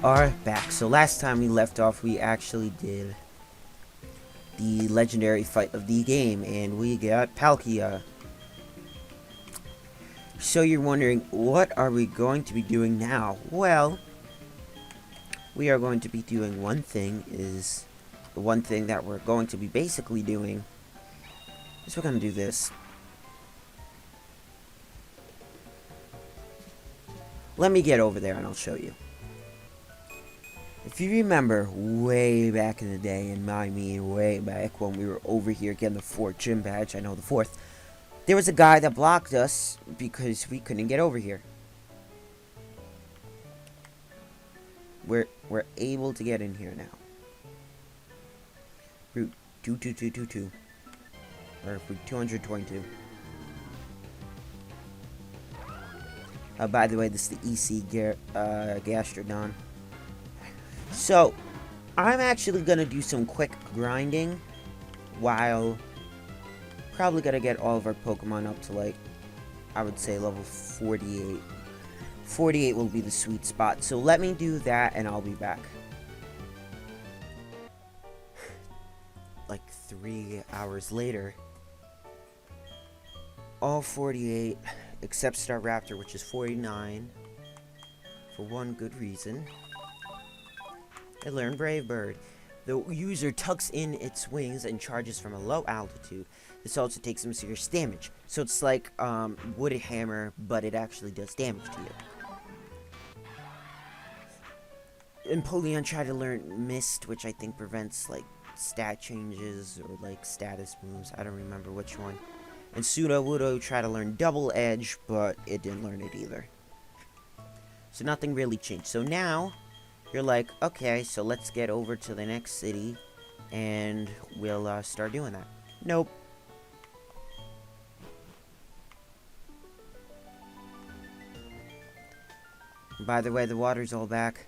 are back. So last time we left off, we actually did the legendary fight of the game, and we got Palkia. So you're wondering, what are we going to be doing now? Well, we are going to be doing one thing. Is the one thing that we're going to be basically doing is we're going to do this. Let me get over there and I'll show you. If you remember way back in the day, and I mean way back when we were over here getting the 4th gym badge, I know the 4th, there was a guy that blocked us because we couldn't get over here. We're able to get in here now. Route 22222. Or Route 222. By the way, this is the EC Gastrodon. So, I'm actually going to do some quick grinding while probably going to get all of our Pokemon up to, like, I would say level 48. 48 will be the sweet spot. So let me do that and I'll be back. Like 3 hours later, all 48 except Staraptor, which is 49, for one good reason. I learned Brave Bird. The user tucks in its wings and charges from a low altitude. This also takes some serious damage. So it's like Wooded Hammer, but it actually does damage to you. Empoleon tried to learn Mist, which I think prevents like stat changes or like status moves. I don't remember which one. And Sudowoodo tried to learn Double Edge, but it didn't learn it either. So nothing really changed. So now you're like, okay, so let's get over to the next city and we'll start doing that. Nope. By the way, the water's all back.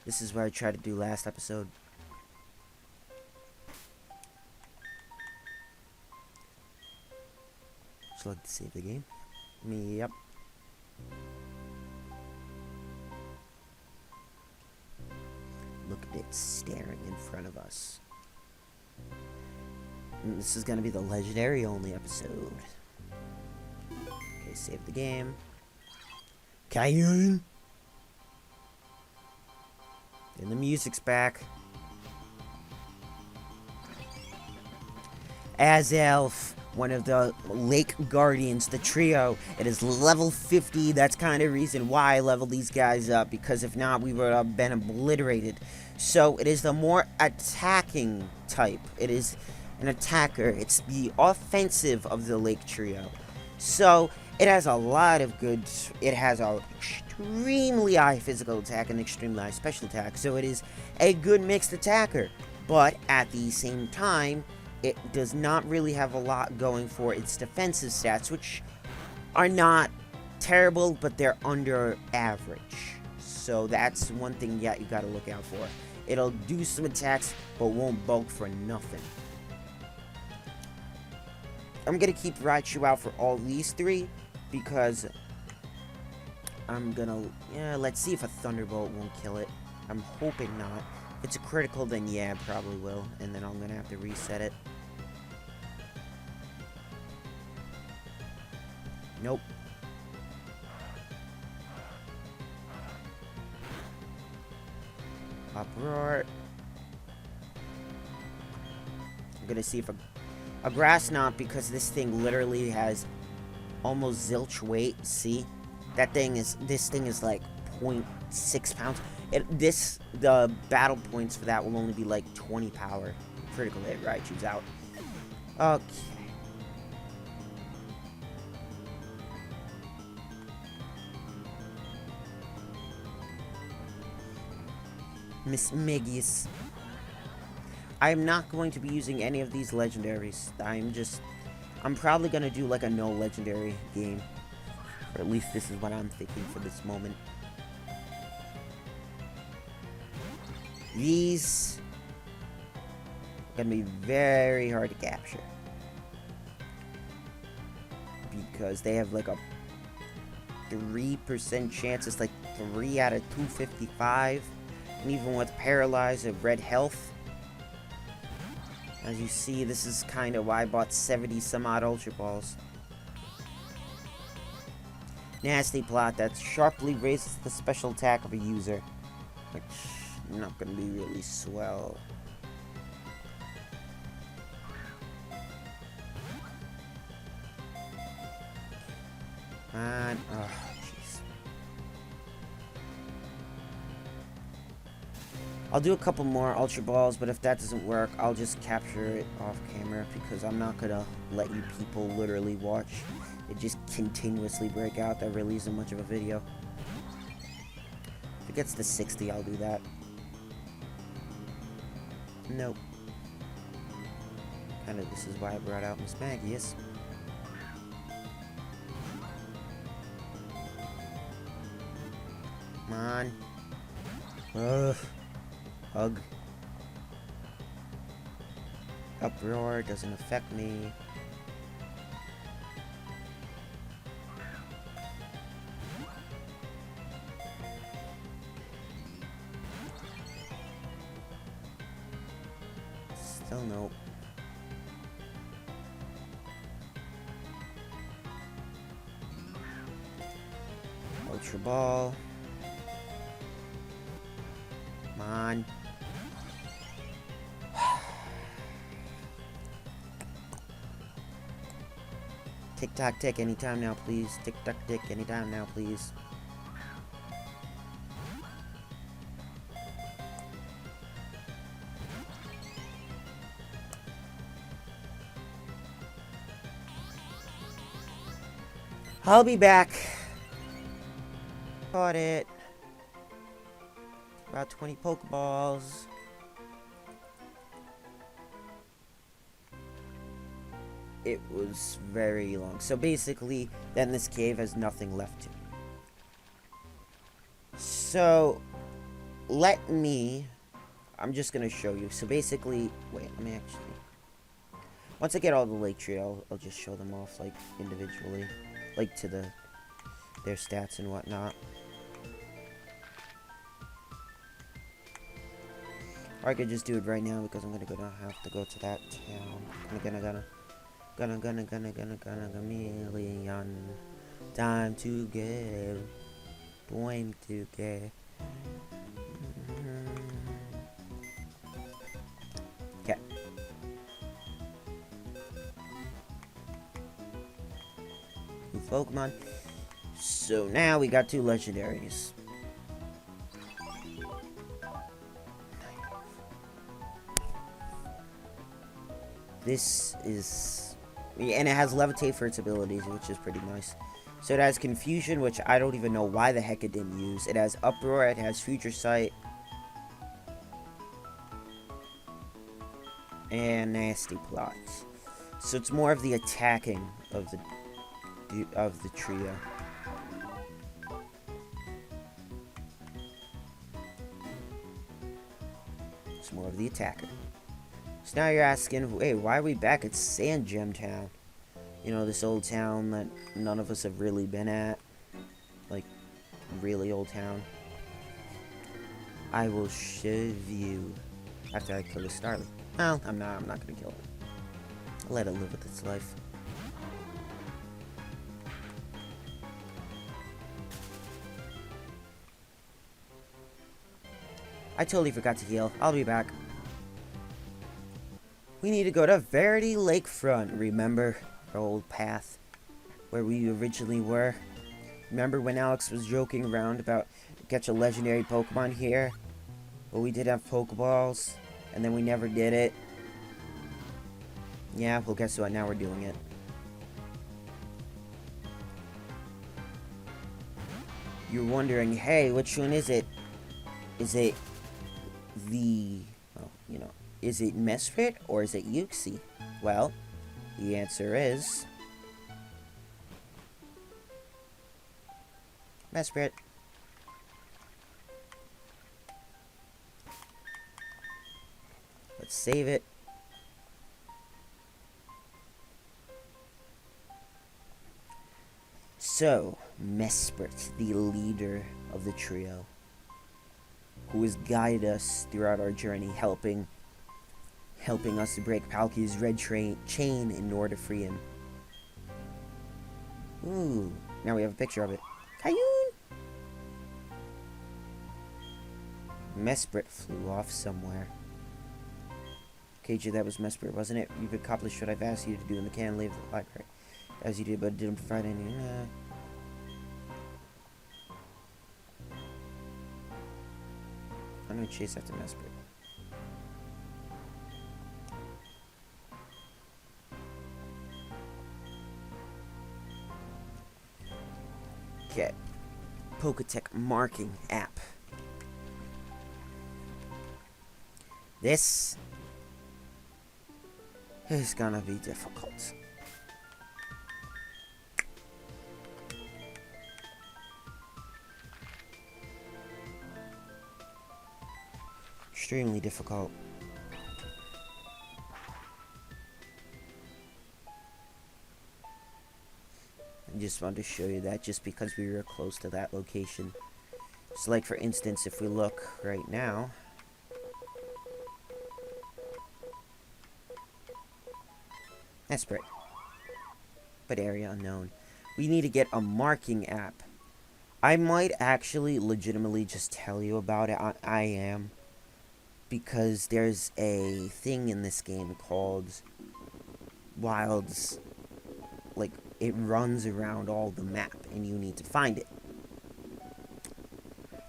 This is what I tried to do last episode. Would you like to save the game? Yep. Look at it staring in front of us. And this is gonna be the legendary only episode. Okay, save the game. Cayenne! And the music's back. Azelf, one of the Lake Guardians, the trio. It is level 50. That's kind of reason why I leveled these guys up, because if not, we would have been obliterated. So it is the more attacking type. It is an attacker. It's the offensive of the Lake trio. So it has a lot of good. It has a extremely high physical attack and extremely high special attack. So it is a good mixed attacker. But at the same time, it does not really have a lot going for its defensive stats, which are not terrible, but they're under average. So that's one thing you gotta look out for. It'll do some attacks, but won't bulk for nothing. I'm gonna keep Raichu out for all these three, because I'm gonna, let's see if a Thunderbolt won't kill it. I'm hoping not. If it's a critical, then yeah, it probably will, and then I'm gonna have to reset it. Nope. Uproar. I'm gonna see if a grass knot, because this thing literally has almost zilch weight. See, this thing is like 0.6 pounds. The battle points for that will only be like 20 power. Critical hit, right? Choose out. Okay. Miss Miggies. I'm not going to be using any of these legendaries. I'm probably going to do like a no legendary game. Or at least this is what I'm thinking for this moment. These are going to be very hard to capture. Because they have like a 3% chance. It's like 3 out of 255. And even with paralyzed and red health. As you see, this is kind of why I bought 70 some odd Ultra Balls. Nasty Plot that sharply raises the special attack of a user. Which is not going to be really swell. And, oh, jeez. I'll do a couple more Ultra Balls, but if that doesn't work, I'll just capture it off camera because I'm not gonna let you people literally watch it just continuously break out. That really isn't much of a video. If it gets to 60, I'll do that. Nope. Kinda, this is why I brought out Miss Magius. Come on. Ugh. Hug. Uproar doesn't affect me. Still nope. Ultra Ball. Come on. Tick tock tick anytime now, please. Tick tock tick anytime now, please. I'll be back. Caught it. About 20 Pokeballs. It was very long. So basically, then this cave has nothing left to. So, I'm just gonna show you. So basically, wait, let me actually. Once I get all the Lake Trio, I'll just show them off, like, individually. Like, to their stats and whatnot. Or I could just do it right now because I'm gonna have to go to that town. Gonna chameleon. Time to get. Point to get. Okay. New Pokemon. So now we got 2 legendaries. This is... and it has Levitate for its abilities, which is pretty nice. So it has Confusion, which I don't even know why the heck it didn't use. It has Uproar, it has Future Sight. And Nasty Plot. So it's more of the attacking of the trio. It's more of the attacker. So now you're asking, hey, why are we back at Sand Gem Town? You know, this old town that none of us have really been at. Like, really old town. I will show you after I kill the Starly. Well, I'm not gonna kill it. I'll let it live with its life. I totally forgot to heal. I'll be back. We need to go to Verity Lakefront. Remember our old path where we originally were? Remember when Alex was joking around about catch a legendary Pokemon here? But we did have Pokeballs, and then we never did it. Yeah, well, guess what? Now we're doing it. You're wondering, hey, which one is it? Is it the... well, you know, is it Mesprit or is it Uxie? Well, the answer is... Mesprit. Let's save it. So, Mesprit, the leader of the trio, who has guided us throughout our journey, helping us to break Palkia's red chain in order to free him. Ooh, now we have a picture of it. Kayun! Mesprit flew off somewhere. KJ, that was Mesprit, wasn't it? You've accomplished what I've asked you to do in the Canlave Library. As you did, but it didn't provide any... I'm gonna chase after Mesprit. Okay. Poketech marking app. This is gonna be difficult. Extremely difficult. I just wanted to show you that just because we were close to that location. So like for instance, if we look right now, Mesprit, but area unknown. We need to get a marking app. I might actually legitimately just tell you about it. I am. Because there's a thing in this game called Wilds. Like, it runs around all the map, and you need to find it.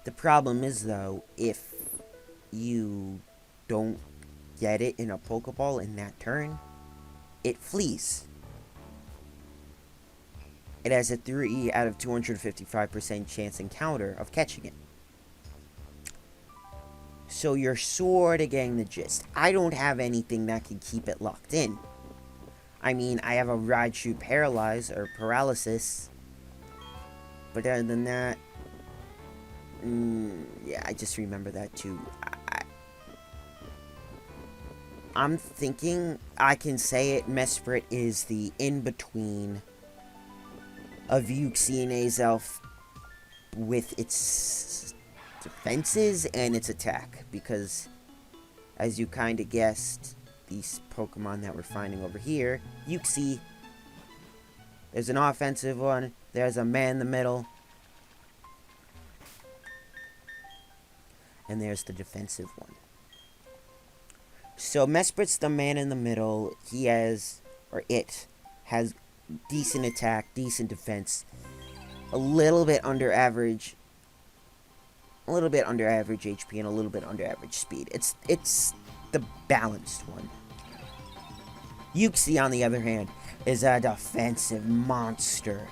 The problem is, though, if you don't get it in a Pokeball in that turn, it flees. It has a 3 out of 255% chance encounter of catching it. So you're sort of getting the gist. I don't have anything that can keep it locked in. I mean, I have a Raichu Paralysis. But other than that, yeah, I just remember that too. I'm thinking I can say it. Mesprit is the in-between of Uxie and Azelf with its defenses and its attack, because as you kind of guessed, these Pokemon that we're finding over here, Uxie, there's an offensive one, there's a man in the middle, and there's the defensive one. So Mesprit's the man in the middle. He has, or it has, decent attack, decent defense, a little bit under average HP, and a little bit under average speed. It's the balanced one. Uxie, on the other hand, is a defensive monster.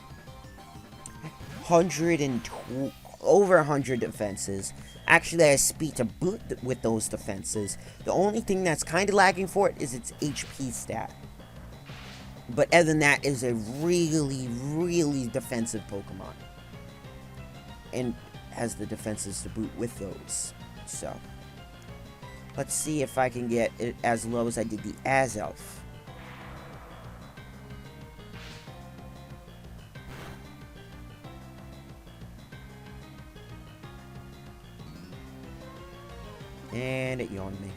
Over 100 defenses. Actually, has speed to boot with those defenses. The only thing that's kind of lagging for it is its HP stat. But other than that, is a really, really defensive Pokemon. And has the defenses to boot with those. So, let's see if I can get it as low as I did the Azelf. And it yawned me.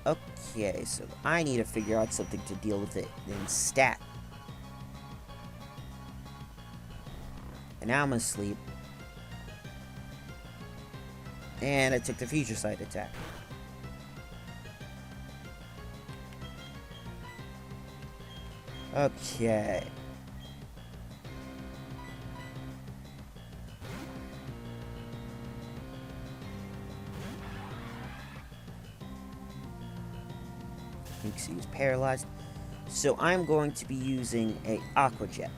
Okay, so I need to figure out something to deal with it in stat. And now I'm asleep. And I took the Future Sight attack. Okay. Uxie was paralyzed. So I'm going to be using a Aqua Jet.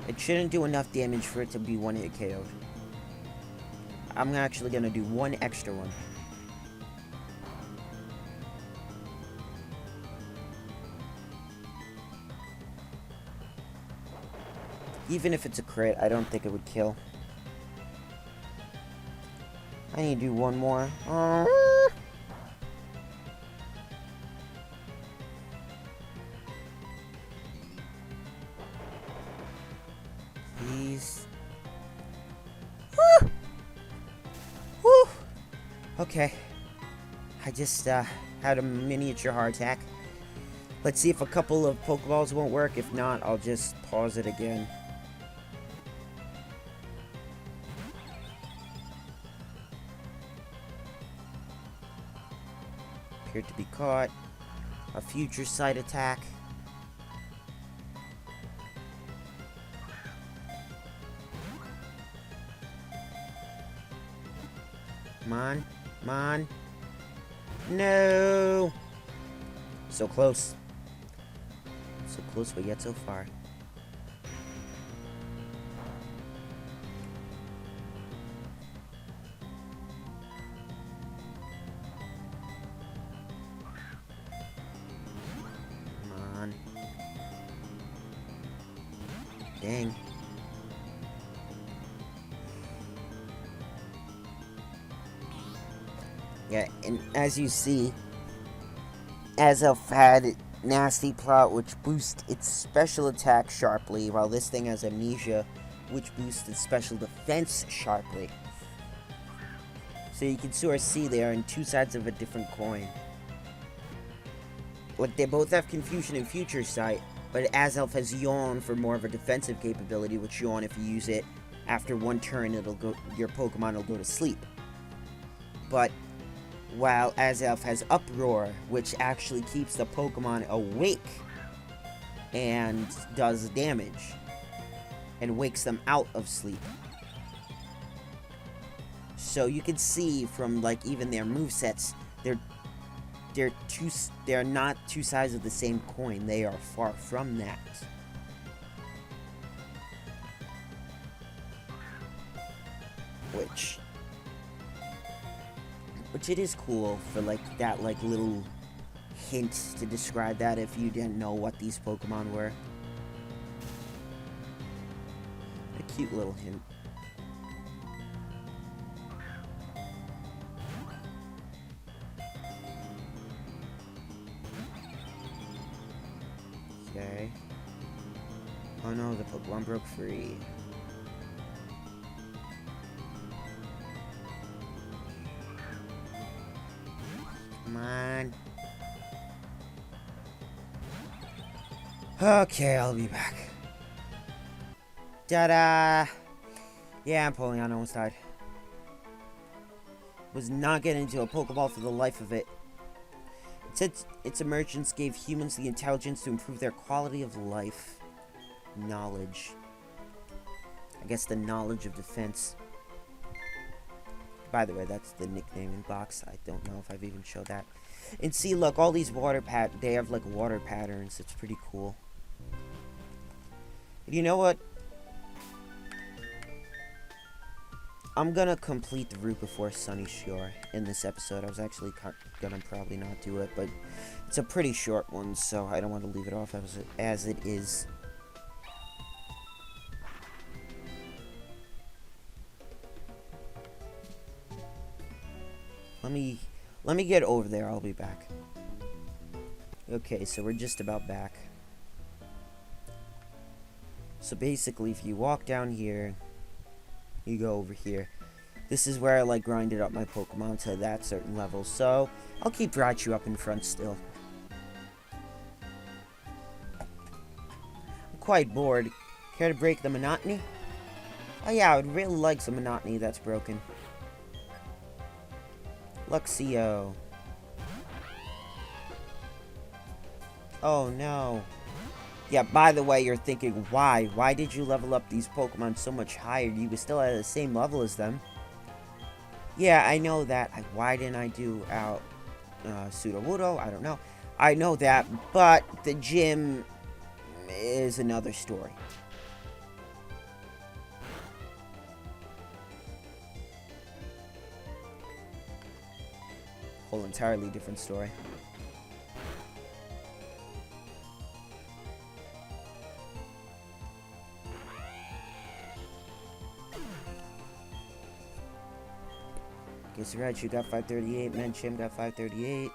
It shouldn't do enough damage for it to be one hit KO'd. I'm actually going to do one extra one. Even if it's a crit, I don't think it would kill. I need to do one more. Please. Woo! Woo! Okay. I just had a miniature heart attack. Let's see if a couple of Pokeballs won't work. If not, I'll just pause it again. Appeared to be caught. A future sight attack. Come on. Come on. No! So close. So close, but yet so far. Come on. Dang. Yeah, and as you see, Azelf had Nasty Plot, which boosts its special attack sharply, while this thing has Amnesia, which boosts its special defense sharply. So you can sort of see they are on two sides of a different coin. Like, they both have Confusion and Future Sight, but Azelf has Yawn for more of a defensive capability, which Yawn, if you use it after one turn, your Pokemon will go to sleep. But while Azelf has Uproar, which actually keeps the Pokemon awake and does damage and wakes them out of sleep. So you can see from, like, even their movesets, they're not two sides of the same coin. They are far from that. Which it is cool for, like, that, like, little hint to describe that if you didn't know what these Pokemon were. A cute little hint. Okay. Oh no, the Pokemon broke free. Come on. Okay, I'll be back. Ta-da! Yeah, Empoleon almost died. Was not getting into a Pokeball for the life of it. It said its emergence gave humans the intelligence to improve their quality of life. Knowledge. I guess the knowledge of defense. By the way, that's the nickname in box. I don't know if I've even showed that. And see, look, all these they have, like, water patterns. It's pretty cool. And you know what? I'm gonna complete the route before Sunny Shore in this episode. I was actually gonna probably not do it, but it's a pretty short one, so I don't want to leave it off as it is. Let me get over there. I'll be back. Okay, so we're just about back. So basically, if you walk down here, you go over here. This is where I, like, grinded up my Pokemon to that certain level. So I'll keep Raichu up in front still. I'm quite bored. Care to break the monotony? Oh yeah, I would really like some monotony that's broken. Luxio. Oh no. Yeah, by the way, you're thinking, why? Why did you level up these Pokemon so much higher? You were still at the same level as them. Yeah, I know that. Why didn't I do out Sudowoodo? I don't know. I know that, but the gym is another story. Whole entirely different story. Guess Raichu got 538, Menchim got 538.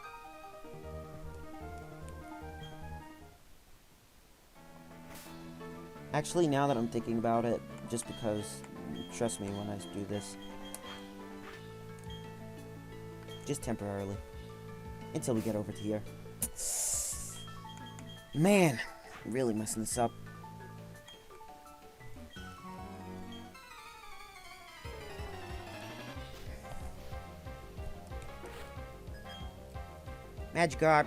Actually, now that I'm thinking about it, just because, trust me when I do this, just temporarily, until we get over to here. Man, really messing this up. Magikarp.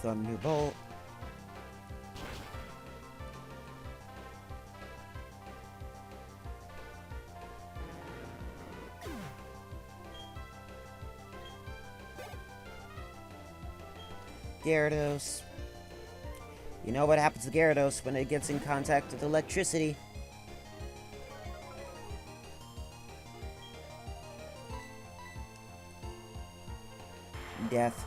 Thunderbolt. Gyarados. You know what happens to Gyarados when it gets in contact with electricity. Death.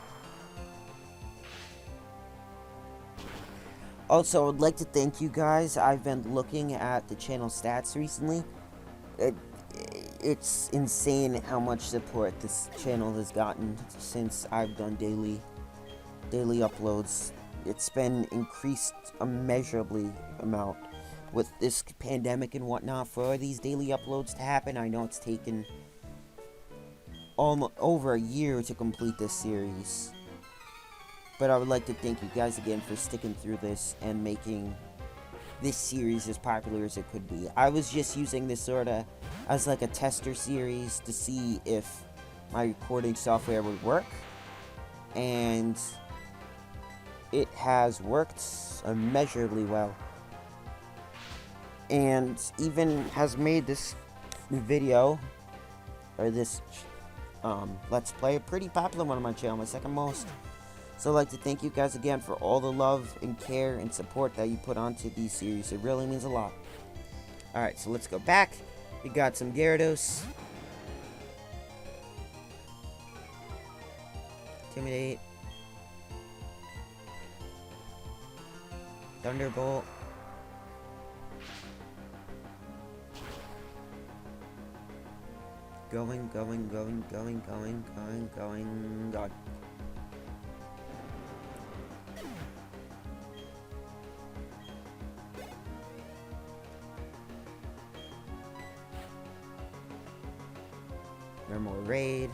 Also, I would like to thank you guys. I've been looking at the channel stats recently. It's insane how much support this channel has gotten since I've done daily uploads. It's been increased immeasurably amount with this pandemic and whatnot for these daily uploads to happen. I know it's taken almost over a year to complete this series, but I would like to thank you guys again for sticking through this and making this series as popular as it could be. I was just using this sort of as like a tester series to see if my recording software would work, and it has worked immeasurably well, and even has made this video, or this Let's Play, a pretty popular one on my channel, my second most. So I'd like to thank you guys again for all the love and care and support that you put onto these series. It really means a lot. Alright, so let's go back. We got some Gyarados. Intimidate. Thunderbolt. Going. God. Normal Raid.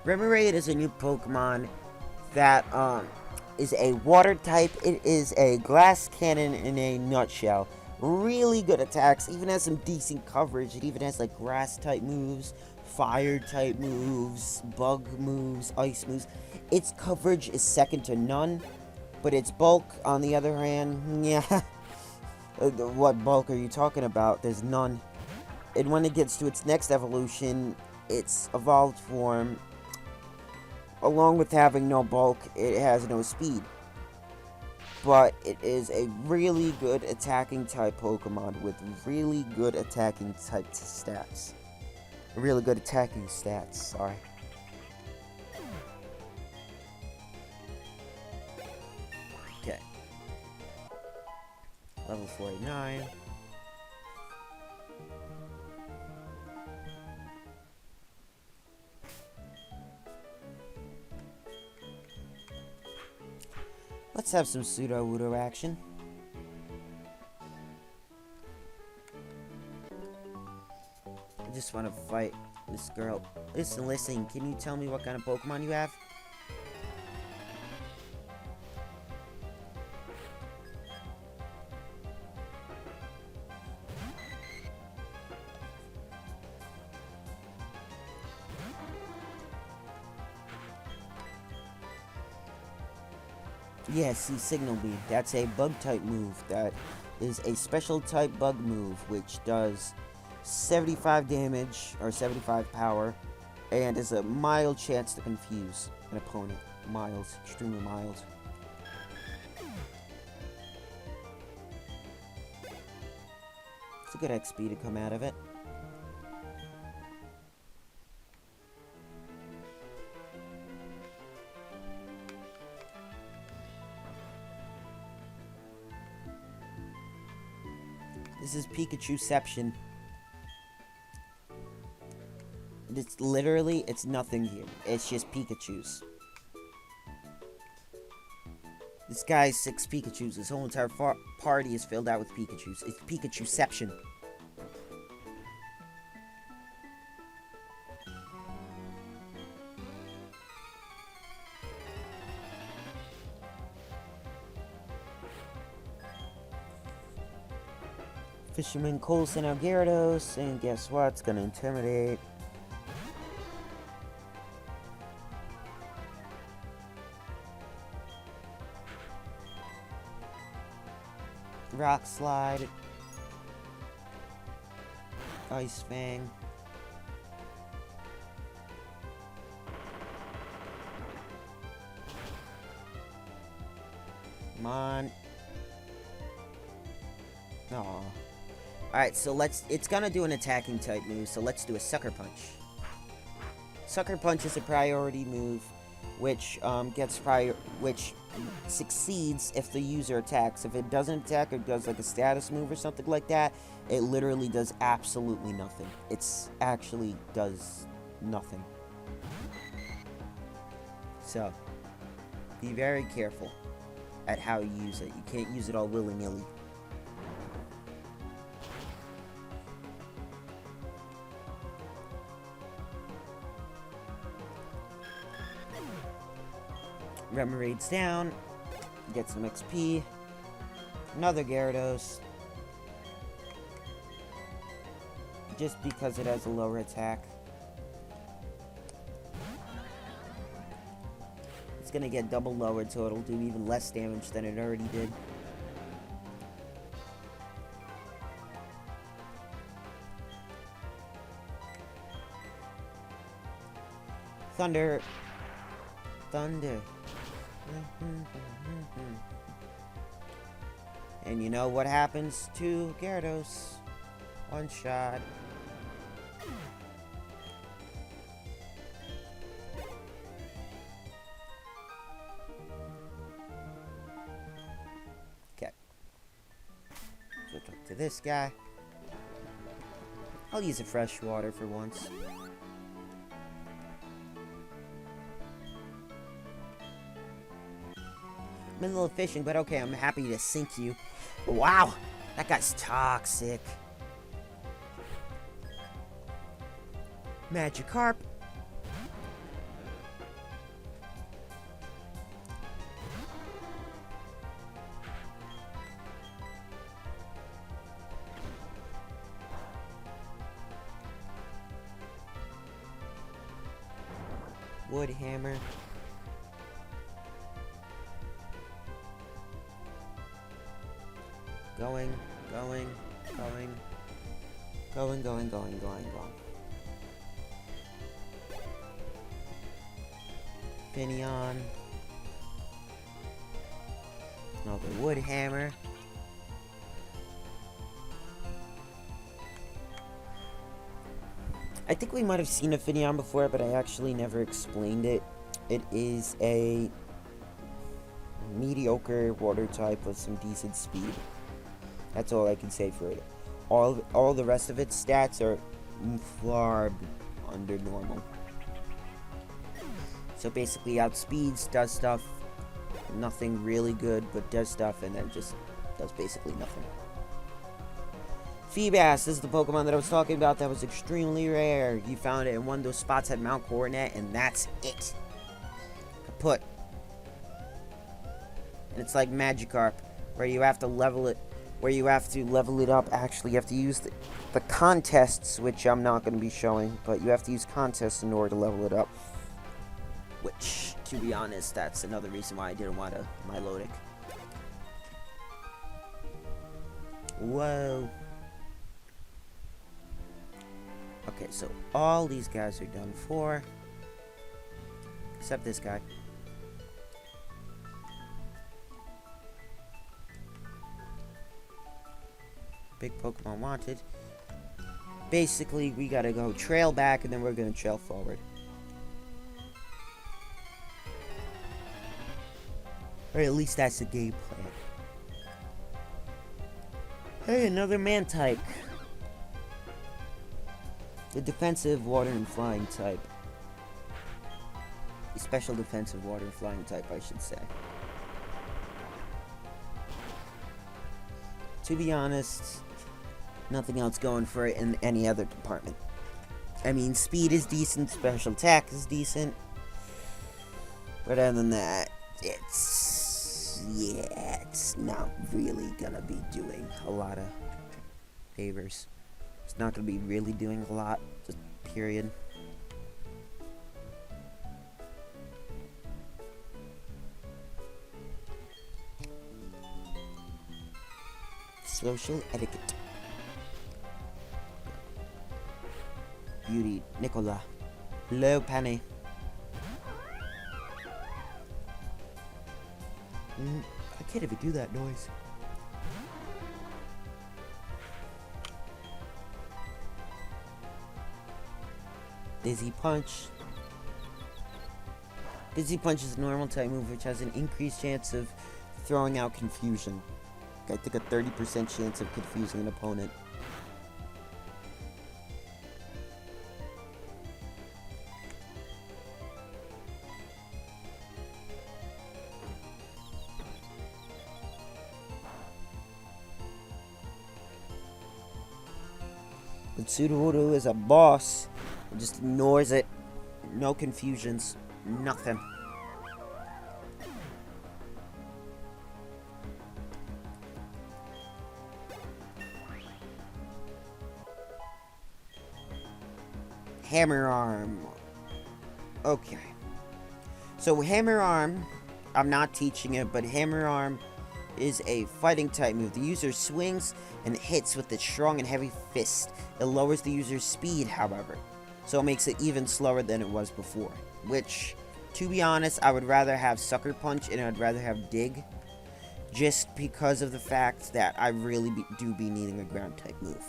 Remoraid is a new Pokemon that is a water type. It is a glass cannon in a nutshell. Really good attacks, even has some decent coverage. It even has like grass type moves, fire type moves, bug moves, ice moves. Its coverage is second to none, but its bulk, on the other hand, yeah. What bulk are you talking about? There's none. And when it gets to its next evolution, its evolved form, along with having no bulk, it has no speed. But it is a really good attacking type Pokemon with really good attacking type stats. Really good attacking stats, sorry. Okay. Level 49. Let's have some Sudowoodo action. I just want to fight this girl. Listen, can you tell me what kind of Pokemon you have? Yes, see, Signal Beam. That's a bug type move. That is a special type bug move, which does 75 damage, or 75 power, and is a mild chance to confuse an opponent. Mild, extremely mild. It's a good XP to come out of it. This is Pikachuception. It's literally, it's nothing here. It's just Pikachus. This guy's 6 Pikachus. His whole entire party is filled out with Pikachus. It's Pikachuception. Fisherman Coulson out Gyarados, and guess what? It's gonna intimidate. Rock Slide. Ice Fang. Come on. Aw. Alright, so it's gonna do an attacking type move, so let's do a Sucker Punch. Sucker Punch is a priority move, which which succeeds if the user attacks. If it doesn't attack or does like a status move or something like that, it literally does absolutely nothing. It's actually does nothing. So, be very careful at how you use it. You can't use it all willy-nilly. Remoraids down, get some XP, another Gyarados, just because it has a lower attack. It's gonna get double lowered, so it'll do even less damage than it already did. Thunder. And you know what happens to Gyarados? One shot. Okay. So talk to this guy. I'll use a fresh water for once. I'm in a little fishing, but okay, I'm happy to sink you. Wow, that guy's toxic. Magikarp. Wood Hammer. Going. Finneon. Another Wood Hammer. I think we might have seen a Finneon before, but I actually never explained it. It is a mediocre water type with some decent speed. That's all I can say for it. All the rest of its stats are far under normal. So basically outspeeds, does stuff, nothing really good, but does stuff, and then just does basically nothing. Feebas, this is the Pokemon that I was talking about that was extremely rare. You found it in one of those spots at Mount Coronet, and that's it. Kaput. And it's like Magikarp, where you have to level it. Up. Actually, you have to use the contests, which I'm not going to be showing, but you have to use contests in order to level it up. Which, to be honest, that's another reason why I didn't want a Milotic. Whoa. Okay, so all these guys are done for. Except this guy. Big Pokemon wanted. Basically, we gotta go trail back, and then we're gonna trail forward. Or at least that's the game plan. Hey, another man-type. The defensive water and flying type. A special defensive water and flying type, I should say. To be honest, nothing else going for it in any other department. I mean, speed is decent, special attack is decent. But other than that, it's not really gonna be doing a lot of favors. It's not gonna be really doing a lot, just period. Social etiquette. Beauty, Nicola. Hello, Penny. I can't even do that noise. Dizzy Punch. Dizzy Punch is a normal type move which has an increased chance of throwing out confusion. I think a 30% chance of confusing an opponent. But Sudowoodo is a boss. It just ignores it. No confusions. Nothing. Hammer Arm. Okay. So Hammer Arm, I'm not teaching it, but Hammer Arm is a fighting type move. The user swings and hits with its strong and heavy fist. It lowers the user's speed, however, so it makes it even slower than it was before. Which, to be honest, I would rather have Sucker Punch and I'd rather have Dig, just because of the fact that I really do be needing a ground type move.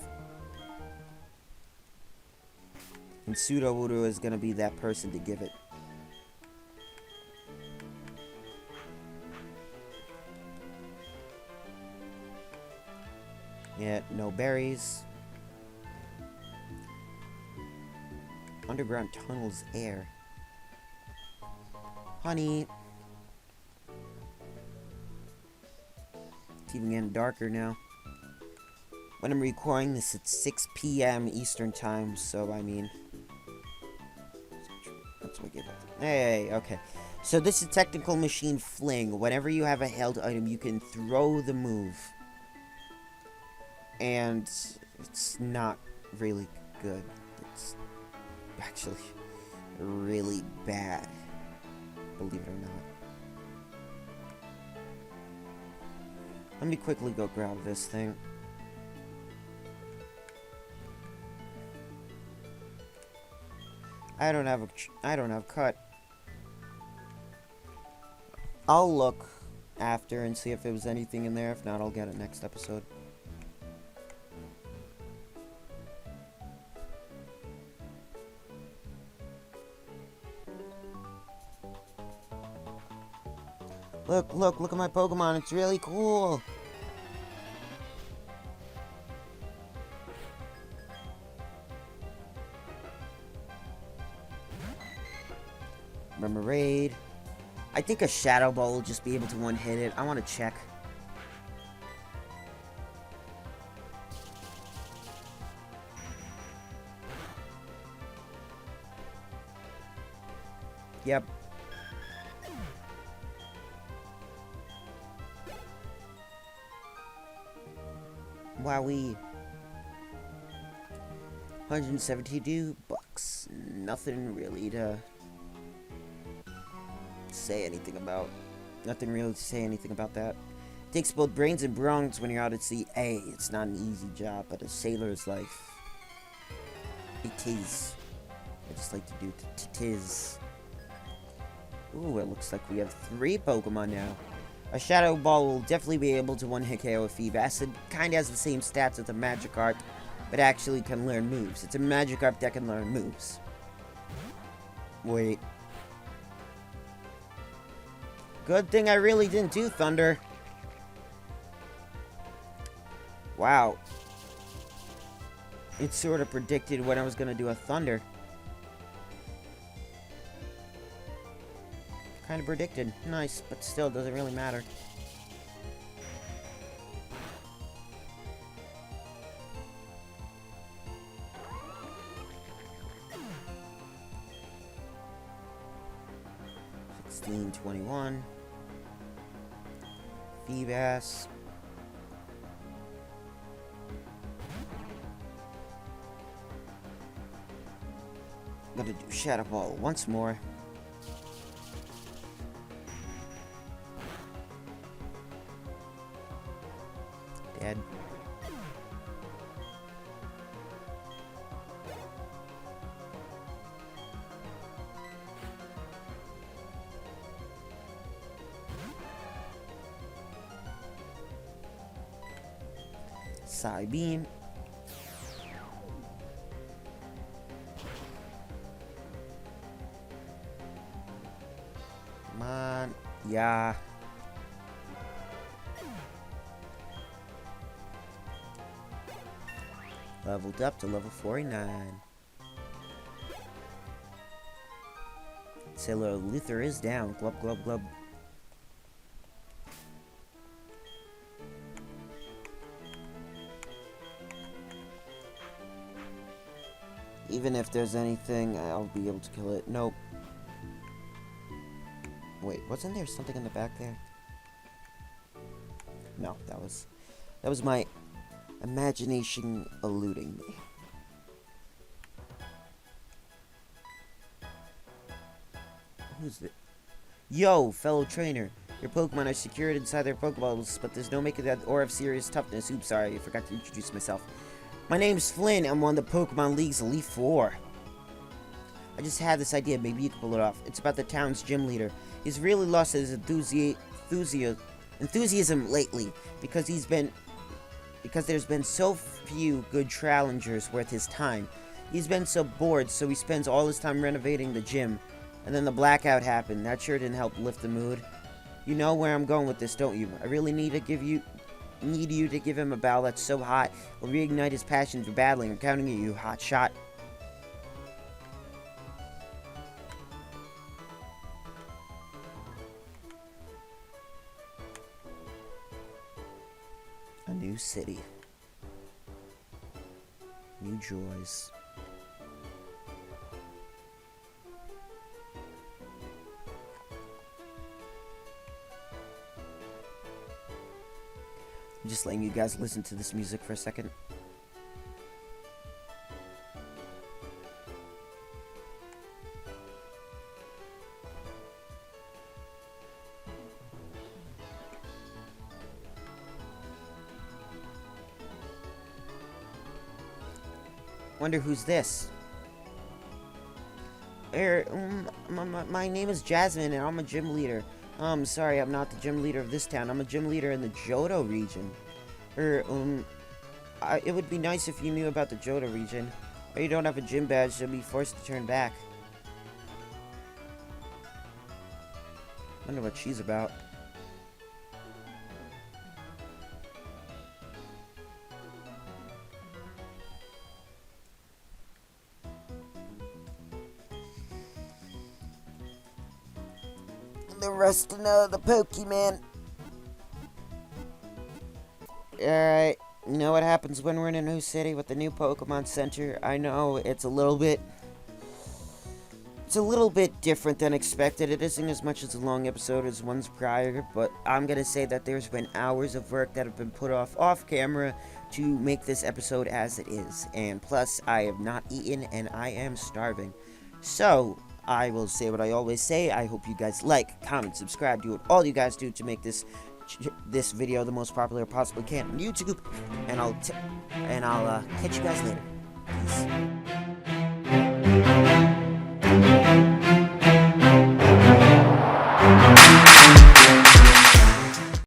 And Sudowoodo is going to be that person to give it. Yeah, no berries. Underground tunnels, air. Honey. It's even getting darker now. When I'm recording this, it's 6 p.m. Eastern Time, so I mean... That's what I gave up. Hey, okay. So this is Technical Machine Fling. Whenever you have a held item, you can throw the move. And it's not really good. It's actually really bad, believe it or not. Let me quickly go grab this thing. I don't have cut. I'll look after and see if there was anything in there. If not, I'll get it next episode. Look at my Pokemon. It's really cool. Remoraid. I think a Shadow Ball will just be able to one-hit it. I want to check. Yep. Wowee. $172. Nothing really to say anything about. Nothing really to say anything about that. Takes both brains and bronze when you're out at sea. Hey, it's not an easy job, but a sailor's life. It is. I just like to do tis. Ooh, it looks like we have 3 Pokemon now. A Shadow Ball will definitely be able to one-hit KO a Feebas. It kinda has the same stats as a Magikarp, but actually can learn moves. It's a Magikarp that can learn moves. Wait. Good thing I really didn't do Thunder. Wow. It sort of predicted when I was going to do a thunder. Kind of predicted. Nice, but still doesn't really matter. $16.21. Feebas. I'm gonna do Shadow Ball once more. Dead. Psybeam. Come on. Yeah. Leveled up to level 49. Sailor Luther is down. Glub, glub, glub. Even if there's anything, I'll be able to kill it. Nope. Wait, wasn't there something in the back there? No, that was my imagination eluding me. Who's this? Yo, fellow trainer. Your Pokemon are secured inside their Pokeballs, but there's no making that aura of serious toughness. Oops, sorry, I forgot to introduce myself. My name's Flynn. I'm one of the Pokemon League's Elite Four. I just had this idea. Maybe you can pull it off. It's about the town's gym leader. He's really lost his enthusiasm lately because there's been so few good challengers worth his time. He's been so bored, so he spends all his time renovating the gym. And then the blackout happened. That sure didn't help lift the mood. You know where I'm going with this, don't you? I really need you to give him a battle that's so hot will reignite his passion for battling. I'm counting on you, hot shot. A new city. New joys. I'm just letting you guys listen to this music for a second. Wonder who's this? My name is Jasmine and I'm a gym leader. Sorry, I'm not the gym leader of this town. I'm a gym leader in the Johto region. It would be nice if you knew about the Johto region. Or you don't have a gym badge, you'll be forced to turn back. Wonder what she's about. The rest of the Pokemon. Alright, you know what happens when we're in a new city with the new Pokemon Center? I know it's a little bit different than expected. It isn't as much as a long episode as ones prior, but I'm gonna say that there's been hours of work that have been put off camera to make this episode as it is. And plus, I have not eaten and I am starving. So, I will say what I always say. I hope you guys like, comment, subscribe, do what all you guys do to make this video the most popular possibly can on YouTube. And I'll catch you guys later. Peace.